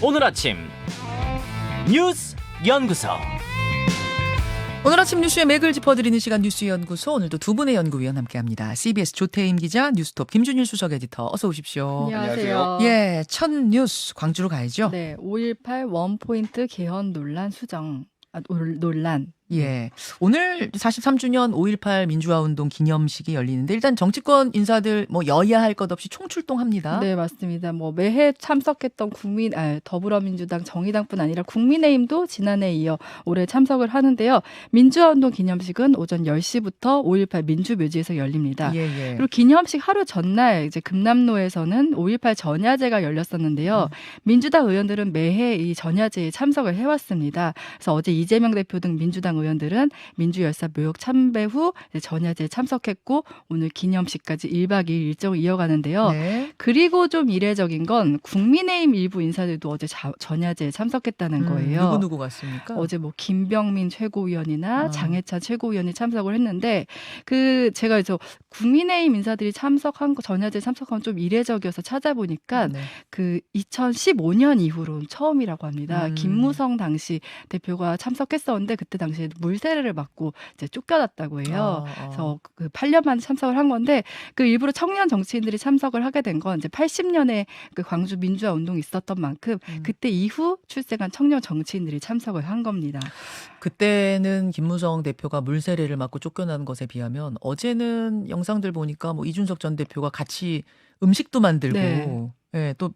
오늘 아침 뉴스 연구소. 오늘 아침 뉴스의 맥을 짚어드리는 시간 뉴스연구소, 오늘도 두 분의 연구위원 함께합니다. CBS 조태임 기자, 뉴스톱 김준일 수석 에디터, 어서 오십시오. 안녕하세요. 예, 첫 뉴스 광주로 가야죠. 네, 5.18 원포인트 개헌 논란 수정. 논란. 예, 오늘 43주년 5.18 민주화운동 기념식이 열리는데 일단 정치권 인사들 뭐 여야 할 것 없이 총출동합니다. 네, 맞습니다. 뭐 매해 참석했던 더불어민주당, 정의당뿐 아니라 국민의힘도 지난해에 이어 올해 참석을 하는데요. 민주화운동 기념식은 오전 10시부터 5.18 민주묘지에서 열립니다. 예, 예. 그리고 기념식 하루 전날 이제 금남로에서는 5.18 전야제가 열렸었는데요. 민주당 의원들은 매해 이 전야제에 참석을 해왔습니다. 그래서 어제 이재명 대표 등 민주당 의원들은 민주열사 묘역 참배 후 전야제에 참석했고 오늘 기념식까지 1박 2일 일정을 이어가는데요. 네. 그리고 좀 이례적인 건 국민의힘 일부 인사들도 어제 전야제에 참석했다는 거예요. 누구 갔습니까? 어제 뭐 김병민 최고위원이나 아. 장해찬 최고위원이 참석을 했는데 제가 국민의힘 인사들이 전야제에 참석한 좀 이례적이어서 찾아보니까 네. 2015년 이후로 처음이라고 합니다. 음. 김무성 당시 대표가 참석했었는데 그때 당시에 물세례를 맞고 이제 쫓겨났다고 해요. 그래서 8년 만에 참석을 한 건데 일부러 청년 정치인들이 참석을 하게 된 건 이제 80년에 광주 민주화 운동이 있었던 만큼 그때 이후 출생한 청년 정치인들이 참석을 한 겁니다. 그때는 김무성 대표가 물세례를 맞고 쫓겨난 것에 비하면 어제는 영상들 보니까 뭐 이준석 전 대표가 같이 음식도 만들고 네. 예, 또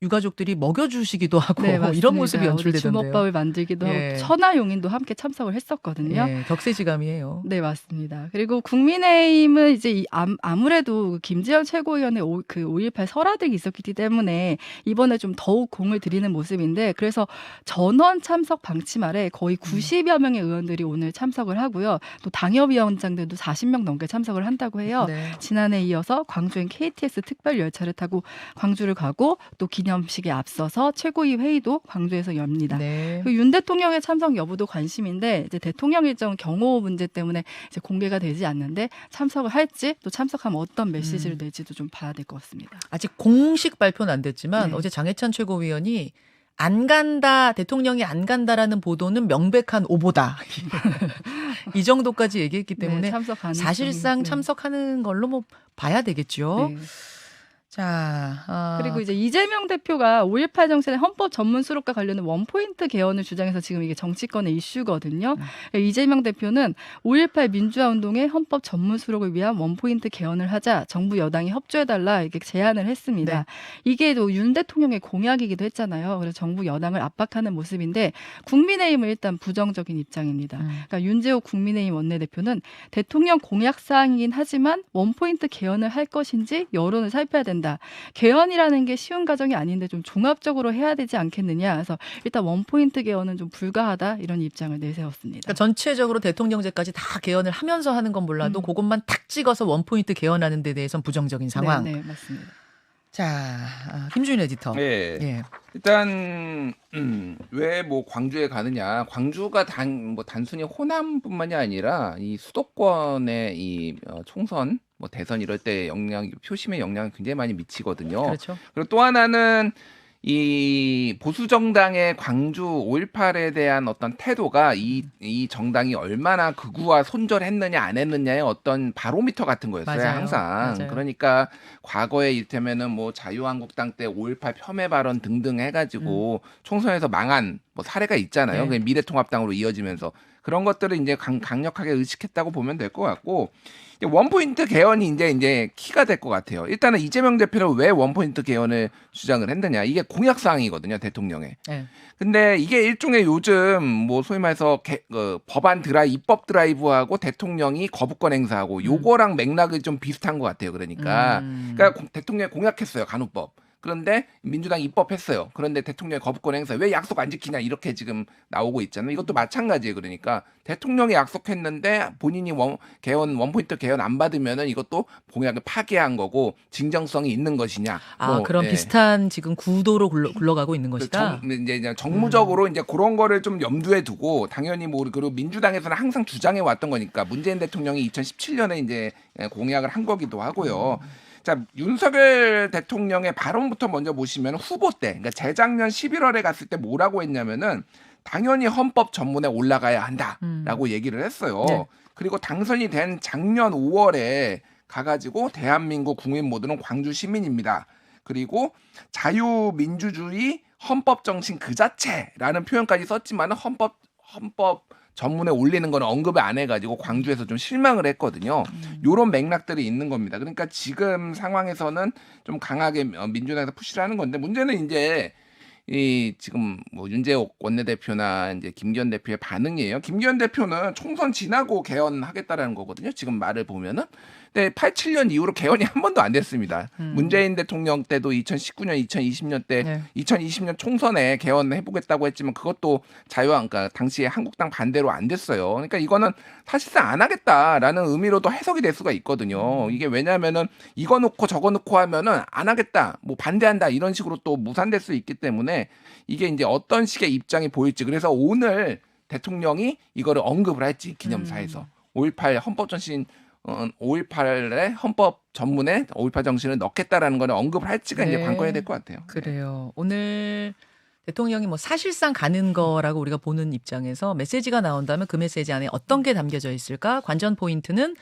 유가족들이 먹여주시기도 하고 네, 맞습니다. 이런 모습이 어제 연출되던데요. 주먹밥을 만들기도 예. 하고 천하용인도 함께 참석을 했었거든요. 예, 격세지감이에요. 네, 맞습니다. 그리고 국민의힘은 이제 아무래도 김재현 최고위원의 5.18 설화들이 있었기 때문에 이번에 좀 더욱 공을 들이는 모습인데 그래서 전원 참석 방침 아래 거의 90여 명의 의원들이 오늘 참석을 하고요. 또 당협위원장들도 40명 넘게 참석을 한다고 해요. 네. 지난해에 이어서 광주행 KTX 특별 열차를 타고 광주를 가고 또 기념식에 앞서서 최고위 회의도 광주에서 엽니다. 네. 그리고 윤 대통령의 참석 여부도 관심인데 이제 대통령 일정 경호 문제 때문에 이제 공개가 되지 않는데 참석을 할지 또 참석하면 어떤 메시지를 낼지도 좀 봐야 될 것 같습니다. 아직 공식 발표는 안 됐지만 네. 어제 장해찬 최고위원이 안 간다, 대통령이 안 간다라는 보도는 명백한 오보다. 이 정도까지 얘기했기 때문에 네, 참석 가능성이, 사실상 네. 참석하는 걸로 뭐 봐야 되겠죠. 네. 자, 그리고 이제 이재명 대표가 5.18 정신의 헌법 전문 수록과 관련된 원포인트 개헌을 주장해서 지금 이게 정치권의 이슈거든요. 이재명 대표는 5.18 민주화 운동의 헌법 전문 수록을 위한 원포인트 개헌을 하자 정부 여당이 협조해달라 이렇게 제안을 했습니다. 네. 이게 또 윤 대통령의 공약이기도 했잖아요. 그래서 정부 여당을 압박하는 모습인데 국민의힘은 일단 부정적인 입장입니다. 그러니까 윤재호 국민의힘 원내대표는 대통령 공약 사항이긴 하지만 원포인트 개헌을 할 것인지 여론을 살펴야 된다. 개헌이라는 게 쉬운 과정이 아닌데 좀 종합적으로 해야 되지 않겠느냐. 그래서 일단 원포인트 개헌은 좀 불가하다 이런 입장을 내세웠습니다. 그러니까 전체적으로 대통령제까지 다 개헌을 하면서 하는 건 몰라도 그것만 탁 찍어서 원포인트 개헌하는 데 대해서는 부정적인 상황. 네, 맞습니다. 자, 김준일 에디터. 예. 예. 일단 왜 뭐 광주에 가느냐? 광주가 단순히 호남뿐만이 아니라 이 수도권의 이 총선, 뭐 대선 이럴 때 표심의 영향을 굉장히 많이 미치거든요. 그렇죠. 그리고 또 하나는 이 보수 정당의 광주 5.18에 대한 어떤 태도가 이 정당이 얼마나 극우와 손절했느냐 안 했느냐의 어떤 바로미터 같은 거였어요. 맞아요. 항상. 맞아요. 그러니까 과거에 이를테면은 뭐 자유한국당 때 5.18 폄훼 발언 등등 해가지고 총선에서 망한 뭐 사례가 있잖아요. 네. 그게 미래통합당으로 이어지면서 그런 것들을 이제 강력하게 의식했다고 보면 될 것 같고. 원포인트 개헌이 이제 키가 될 것 같아요. 일단은 이재명 대표는 왜 원포인트 개헌을 주장을 했느냐. 이게 공약사항이거든요, 대통령의. 네. 근데 이게 일종의 요즘 뭐 소위 말해서 입법 드라이브하고 대통령이 거부권 행사하고 요거랑 맥락이 좀 비슷한 것 같아요. 그러니까 대통령이 공약했어요, 간호법. 그런데 민주당이 입법했어요. 그런데 대통령의 거부권 행사 왜 약속 안 지키냐 이렇게 지금 나오고 있잖아요. 이것도 마찬가지예요. 그러니까 대통령이 약속했는데 본인이 원포인트 개헌 안 받으면은 이것도 공약을 파기한 거고 진정성이 있는 것이냐. 그런 예. 비슷한 지금 구도로 굴러가고 있는 것이다. 이제 정무적으로 이제 그런 거를 좀 염두에 두고 당연히 그리고 민주당에서는 항상 주장해 왔던 거니까 문재인 대통령이 2017년에 이제 공약을 한 거기도 하고요. 자, 윤석열 대통령의 발언부터 먼저 보시면 후보 때, 그러니까 재작년 11월에 갔을 때 뭐라고 했냐면은 당연히 헌법 전문에 올라가야 한다라고 얘기를 했어요. 네. 그리고 당선이 된 작년 5월에 가가지고 대한민국 국민 모두는 광주 시민입니다. 그리고 자유민주주의 헌법 정신 그 자체라는 표현까지 썼지만 헌법 전문에 올리는 건 언급을 안 해가지고 광주에서 좀 실망을 했거든요. 요런 맥락들이 있는 겁니다. 그러니까 지금 상황에서는 좀 강하게 민주당에서 푸시를 하는 건데 문제는 이제 이 지금 뭐 윤재옥 원내대표나 이제 김기현 대표의 반응이에요. 김기현 대표는 총선 지나고 개헌하겠다라는 거거든요. 지금 말을 보면은. 근데 87년 이후로 개헌이 한 번도 안 됐습니다. 문재인 대통령 때도 2019년, 2020년 때 네. 2020년 총선에 개헌해보겠다고 했지만 그것도 그러니까 당시에 한국당 반대로 안 됐어요. 그러니까 이거는 사실상 안 하겠다라는 의미로도 해석이 될 수가 있거든요. 이게 왜냐하면은 이거 놓고 저거 놓고 하면은 안 하겠다, 뭐 반대한다 이런 식으로 또 무산될 수 있기 때문에 이게 이제 어떤 식의 입장이 보일지 그래서 오늘 대통령이 이거를 언급을 했지 기념사에서 5.18 헌법정신 5.18의 헌법 전문에 5.18 정신을 넣겠다라는 거는 언급을 할지가 이제 네. 관건이 될 것 같아요. 그래요. 오늘 대통령이 뭐 사실상 가는 거라고 우리가 보는 입장에서 메시지가 나온다면 그 메시지 안에 어떤 게 담겨져 있을까? 관전 포인트는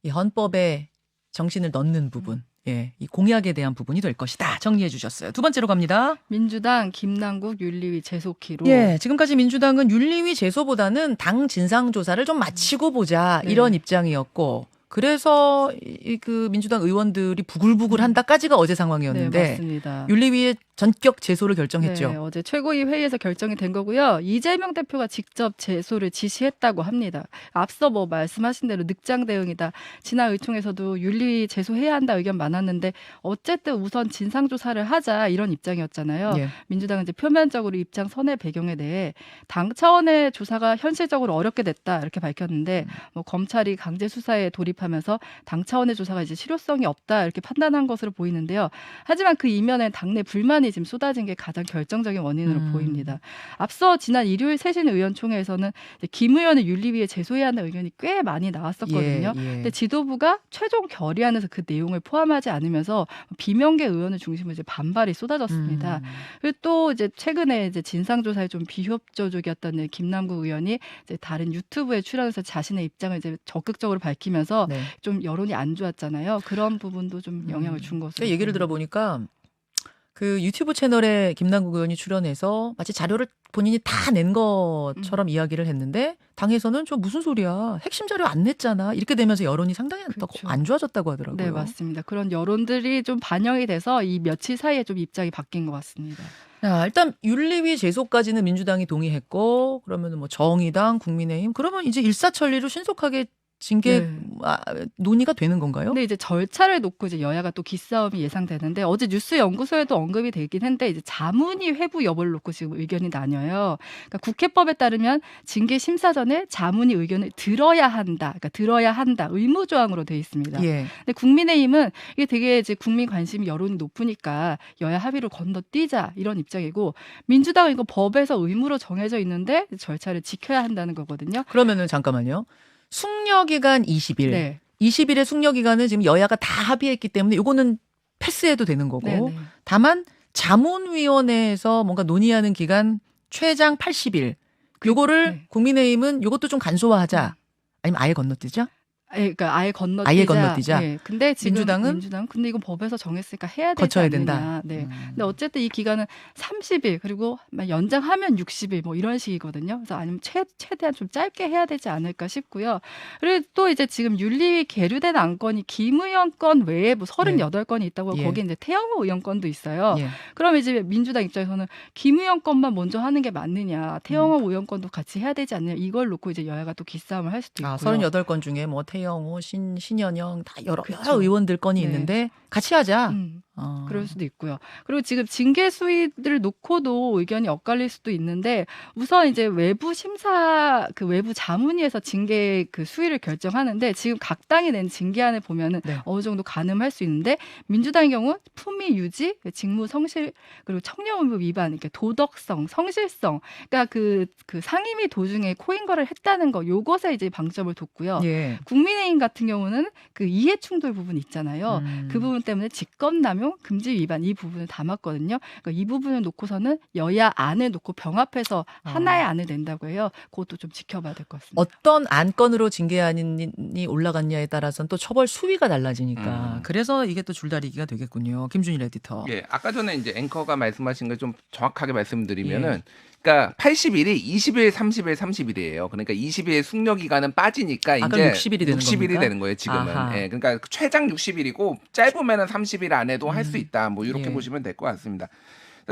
이 헌법에 정신을 넣는 부분. 예, 이 공약에 대한 부분이 될 것이다. 정리해 주셨어요. 두 번째로 갑니다. 민주당 김남국 윤리위 재속기로. 예, 지금까지 민주당은 윤리위 제소보다는 당 진상조사를 좀 마치고 보자 네. 이런 입장이었고 그래서 그 민주당 의원들이 부글부글 한다까지가 어제 네, 상황이었는데 맞습니다. 윤리위의 전격 제소를 결정했죠. 네, 어제 최고위 회의에서 결정이 된 거고요. 이재명 대표가 직접 제소를 지시했다고 합니다. 앞서 뭐 말씀하신 대로 늑장 대응이다. 지난 의총에서도 윤리 제소해야 한다 의견 많았는데 어쨌든 우선 진상조사를 하자 이런 입장이었잖아요. 예. 민주당은 이제 표면적으로 입장 선회 배경에 대해 당 차원의 조사가 현실적으로 어렵게 됐다 이렇게 밝혔는데 뭐 검찰이 강제 수사에 돌입하면서 당 차원의 조사가 이제 실효성이 없다 이렇게 판단한 것으로 보이는데요. 하지만 그 이면에 당내 불만이 지금 쏟아진 게 가장 결정적인 원인으로 보입니다. 앞서 지난 일요일 새신 의원총회에서는 이제 김 의원을 윤리위에 제소해야 한다는 의견이 꽤 많이 나왔었거든요. 예, 예. 근데 지도부가 최종 결의안에서 그 내용을 포함하지 않으면서 비명계 의원을 중심으로 이제 반발이 쏟아졌습니다. 그리고 또 이제 최근에 이제 진상조사에 좀 비협조적이었던 김남국 의원이 이제 다른 유튜브에 출연해서 자신의 입장을 이제 적극적으로 밝히면서 네. 좀 여론이 안 좋았잖아요. 그런 부분도 좀 영향을 준 것으로. 그러니까 얘기를 들어보니까 그 유튜브 채널에 김남국 의원이 출연해서 마치 자료를 본인이 다 낸 것처럼 이야기를 했는데 당에서는 좀 무슨 소리야 핵심 자료 안 냈잖아 이렇게 되면서 여론이 상당히 그렇죠. 안 좋아졌다고 하더라고요. 네, 맞습니다. 그런 여론들이 좀 반영이 돼서 이 며칠 사이에 좀 입장이 바뀐 것 같습니다. 자, 일단 윤리위 제소까지는 민주당이 동의했고 그러면 뭐 정의당, 국민의힘 그러면 이제 일사천리로 신속하게 징계 네. 논의가 되는 건가요? 근데 이제 절차를 놓고 이제 여야가 또 기싸움이 예상되는데 어제 뉴스 연구소에도 언급이 되긴 했는데 이제 자문위 회부 여부를 놓고 지금 의견이 나뉘어요. 그러니까 국회법에 따르면 징계 심사 전에 자문위 의견을 들어야 한다. 그러니까 들어야 한다. 의무 조항으로 돼 있습니다. 예. 근데 국민의힘은 이게 되게 이제 국민 관심이 여론이 높으니까 여야 합의로 건너뛰자 이런 입장이고 민주당은 이거 법에서 의무로 정해져 있는데 절차를 지켜야 한다는 거거든요. 그러면은 잠깐만요. 숙려기간 20일. 네. 20일의 숙려기간을 지금 여야가 다 합의했기 때문에 이거는 패스해도 되는 거고. 네네. 다만 자문위원회에서 뭔가 논의하는 기간 최장 80일. 요거를 네. 국민의힘은 요것도 좀 간소화하자. 아니면 아예 건너뛰자? 그러니까 아예 건너뛰자. 아예 건너뛰자. 네. 근데 지금 민주당은 근데 이건 법에서 정했으니까 해야 되지 거쳐야 않느냐. 된다. 네. 근데 어쨌든 이 기간은 30일 그리고 연장하면 60일 뭐 이런 식이거든요. 그래서 아니면 최대한 좀 짧게 해야 되지 않을까 싶고요. 그리고 또 이제 지금 윤리위 계류된 안건이 김 의원 건 외에 뭐 38건이 있다고 예. 거기 이제 태영호 의원 건도 있어요. 예. 그러면 이제 민주당 입장에서는 김 의원 건만 먼저 하는 게 맞느냐. 태영호 의원 건도 같이 해야 되지 않느냐. 이걸 놓고 이제 여야가 또 기싸움을 할 수도 있고요. 38건 중에 뭐 태영호, 신현영 다 여러 그렇죠. 의원들 건이 네. 있는데 같이 하자. 그럴 수도 있고요. 그리고 지금 징계 수위를 놓고도 의견이 엇갈릴 수도 있는데 우선 이제 외부 심사 그 외부 자문위에서 징계 그 수위를 결정하는데 지금 각 당이 낸 징계안을 보면은 네. 어느 정도 가늠할 수 있는데 민주당의 경우 품위 유지, 직무 성실 그리고 청렴의무 위반, 이렇게 도덕성, 성실성, 그러니까 그 상임위 도중에 코인 거래를 했다는 거 요것에 이제 방점을 뒀고요. 예. 국민의힘 같은 경우는 그 이해 충돌 부분 있잖아요. 그 부분 때문에 직권남용, 금지 위반 이 부분을 담았거든요. 그러니까 이 부분을 놓고서는 여야 안을 놓고 병합해서 하나의 안을 낸다고 해요. 그것도 좀 지켜봐야 될 것 같습니다. 어떤 안건으로 징계안이 올라갔냐에 따라서는 또 처벌 수위가 달라지니까 그래서 이게 또 줄다리기가 되겠군요. 김준일 에디터. 예, 아까 전에 이제 앵커가 말씀하신 걸 좀 정확하게 말씀드리면은, 그러니까 80일이 20일, 30일, 30일이에요. 그러니까 20일 숙려 기간은 빠지니까 아까 이제 60일이 되는 60일이 겁니까? 되는 거예요, 지금은. 아하. 예, 그러니까 최장 60일이고 짧으면은 30일 안에도 할 수 있다. 뭐 이렇게 예. 보시면 될 것 같습니다.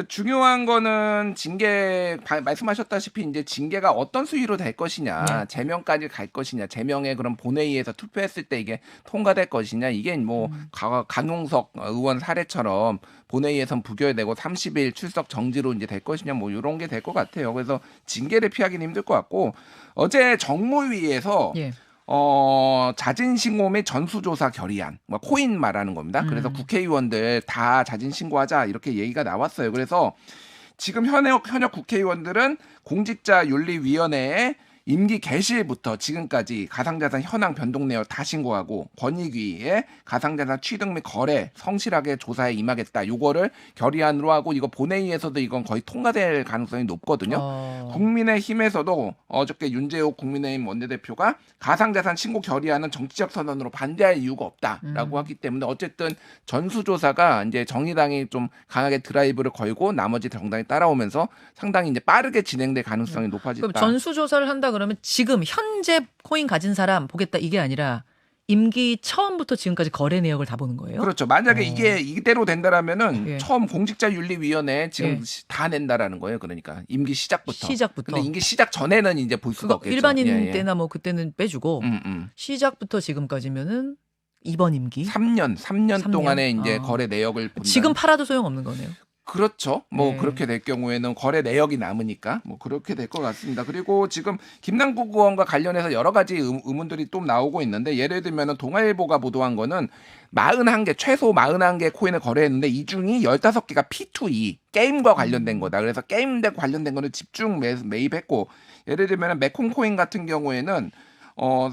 중요한 거는 말씀하셨다시피 이제 징계가 어떤 수위로 될 것이냐, 제명까지 갈 것이냐, 제명에 그럼 본회의에서 투표했을 때 이게 통과될 것이냐, 이게 뭐 강용석 의원 사례처럼 본회의에선 부결되고 30일 출석 정지로 이제 될 것이냐, 뭐 이런 게 될 것 같아요. 그래서 징계를 피하기는 힘들 것 같고 어제 정무위에서 예. 자진신고 및 전수조사 결의안, 뭐 코인 말하는 겁니다. 그래서 국회의원들 다 자진신고하자 이렇게 얘기가 나왔어요. 그래서 지금 현역 국회의원들은 공직자윤리위원회에 임기 개시일부터 지금까지 가상자산 현황 변동 내역 다 신고하고 권익위에 가상자산 취득 및 거래 성실하게 조사에 임하겠다. 요거를 결의안으로 하고 이거 본회의에서도 이건 거의 통과될 가능성이 높거든요. 국민의힘에서도 어저께 윤재욱 국민의힘 원내대표가 가상자산 신고 결의안은 정치적 선언으로 반대할 이유가 없다라고 하기 때문에 어쨌든 전수조사가 이제 정의당이 좀 강하게 드라이브를 걸고 나머지 정당이 따라오면서 상당히 이제 빠르게 진행될 가능성이 높아졌다. 그럼 전수조사를 한다 그러면 지금 현재 코인 가진 사람 보겠다 이게 아니라 임기 처음부터 지금까지 거래 내역을 다 보는 거예요? 그렇죠. 만약에 이게 이대로 된다라면은 예. 처음 공직자윤리위원회 지금 예. 다 낸다라는 거예요. 그러니까 임기 시작부터. 근데 임기 시작 전에는 이제 볼 수가 그거 없겠죠. 일반인 예, 예. 때나 뭐 그때는 빼주고 시작부터 지금까지면은 이번 임기 3년 3년? 동안에 이제 거래 내역을 본다. 지금 팔아도 소용없는 거네요. 그렇죠. 뭐 네. 그렇게 될 경우에는 거래 내역이 남으니까 뭐 그렇게 될 것 같습니다. 그리고 지금 김남국 의원과 관련해서 여러 가지 의문들이 또 나오고 있는데 예를 들면은 동아일보가 보도한 거는 41개 최소 41개 코인을 거래했는데 이 중이 15개가 P2E 게임과 관련된 거다. 그래서 게임과 관련된 거는 집중 매입했고 예를 들면은 메콩 코인 같은 경우에는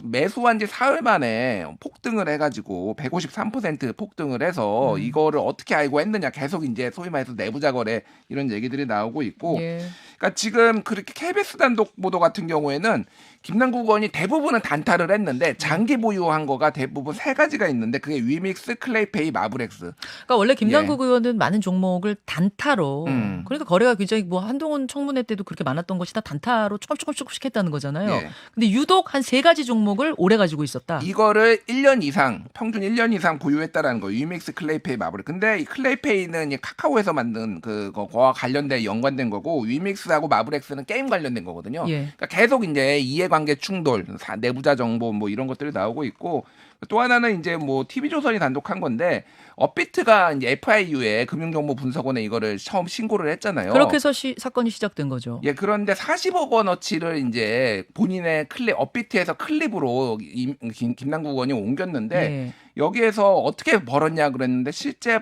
매수한 지 사흘 만에 폭등을 해가지고 153% 폭등을 해서 이거를 어떻게 알고 했느냐 계속 이제 소위 말해서 내부자 거래 이런 얘기들이 나오고 있고 예. 그러니까 지금 그렇게 KBS 단독 보도 같은 경우에는 김남국 의원이 대부분은 단타를 했는데 장기 보유한 거가 대부분 세 가지가 있는데 그게 위믹스, 클레이페이, 마블엑스. 그러니까 원래 김남국 의원은 많은 종목을 단타로 그러니까 거래가 굉장히 뭐 한동훈 청문회 때도 그렇게 많았던 것이 다 단타로 조금씩 했다는 거잖아요. 예. 근데 유독 한 세 가지 종목을 오래 가지고 있었다. 이거를 1년 이상, 평균 1년 이상 보유했다라는 거예요. 위믹스, 클레이페이, 마블. 근데 이 클레이페이는 이 카카오에서 만든 그거와 관련된 연관된 거고 위믹스하고 마블엑스는 게임 관련된 거거든요. 예. 그러니까 계속 이제 이해관계 충돌, 내부자 정보 뭐 이런 것들이 나오고 있고 또 하나는 이제 뭐 TV조선이 단독한 건데 업비트가 이제 FIU에 금융정보분석원에 이거를 처음 신고를 했잖아요. 그렇게 해서 사건이 시작된 거죠. 예, 그런데 40억 원어치를 이제 본인의 업비트에서 클립으로 김남국 의원이 옮겼는데 예. 여기에서 어떻게 벌었냐 그랬는데 실제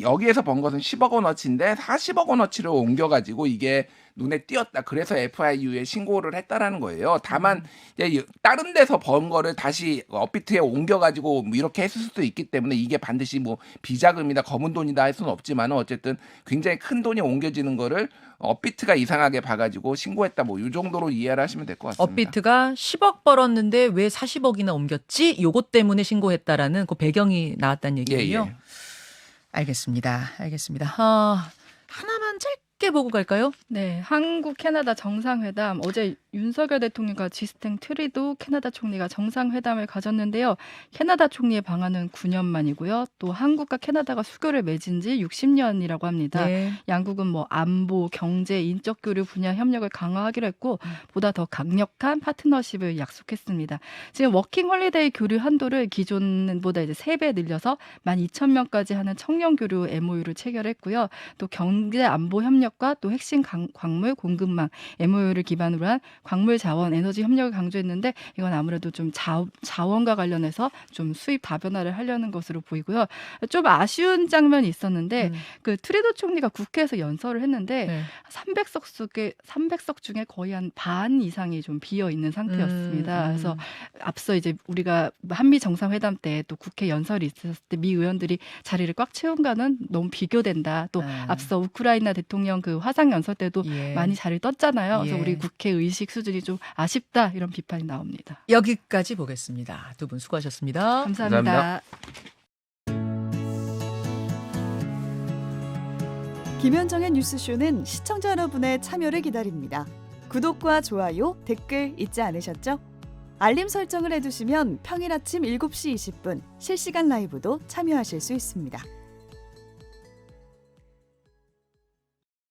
여기에서 번 것은 10억 원어치인데 40억 원어치를 옮겨가지고 이게 눈에 띄었다. 그래서 FIU에 신고를 했다라는 거예요. 다만 이제 다른 데서 번 거를 다시 업비트에 옮겨가지고 뭐 이렇게 했을 수도 있기 때문에 이게 반드시 뭐 비자금이다 검은 돈이다 할 수는 없지만 어쨌든 굉장히 큰 돈이 옮겨지는 거를 업비트가 이상하게 봐가지고 신고했다. 뭐 이 정도로 이해를 하시면 될 것 같습니다. 업비트가 10억 벌었는데 왜 40억이나 옮겼지? 요것 때문에 신고했다라는 그 배경이 나왔다는 얘기군요. 예. 알겠습니다. 하나만 짧게 보고 갈까요? 네, 한국 캐나다 정상회담 어제 윤석열 대통령과 지스탱 트리도 캐나다 총리가 정상회담을 가졌는데요. 캐나다 총리의 방한은 9년 만이고요. 또 한국과 캐나다가 수교를 맺은 지 60년이라고 합니다. 네. 양국은 뭐 안보, 경제, 인적 교류 분야 협력을 강화하기로 했고 보다 더 강력한 파트너십을 약속했습니다. 지금 워킹 홀리데이 교류 한도를 기존보다 이제 3배 늘려서 12,000명까지 하는 청년 교류 MOU를 체결했고요. 또 경제 안보 협력과 또 핵심 광물 공급망 MOU를 기반으로 한 광물 자원 에너지 협력을 강조했는데 이건 아무래도 좀 자원과 관련해서 좀 수입 다변화를 하려는 것으로 보이고요. 좀 아쉬운 장면이 있었는데 그 트리도 총리가 국회에서 연설을 했는데 네. 300석 중에 거의 한 반 이상이 좀 비어 있는 상태였습니다. 그래서 앞서 이제 우리가 한미 정상회담 때 또 국회 연설이 있었을 때 미 의원들이 자리를 꽉 채운가는 너무 비교된다. 또 앞서 우크라이나 대통령 그 화상 연설 때도 예. 많이 자리를 떴잖아요. 그래서 예. 우리 국회 의식 수준이 좀 아쉽다 이런 비판이 나옵니다. 여기까지 보겠습니다. 두 분 수고하셨습니다. 감사합니다. 김현정의 뉴스쇼는 시청자 여러분의 참여를 기다립니다. 구독과 좋아요, 댓글 잊지 않으셨죠? 알림 설정을 해두시면 평일 아침 7시 20분 실시간 라이브도 참여하실 수 있습니다.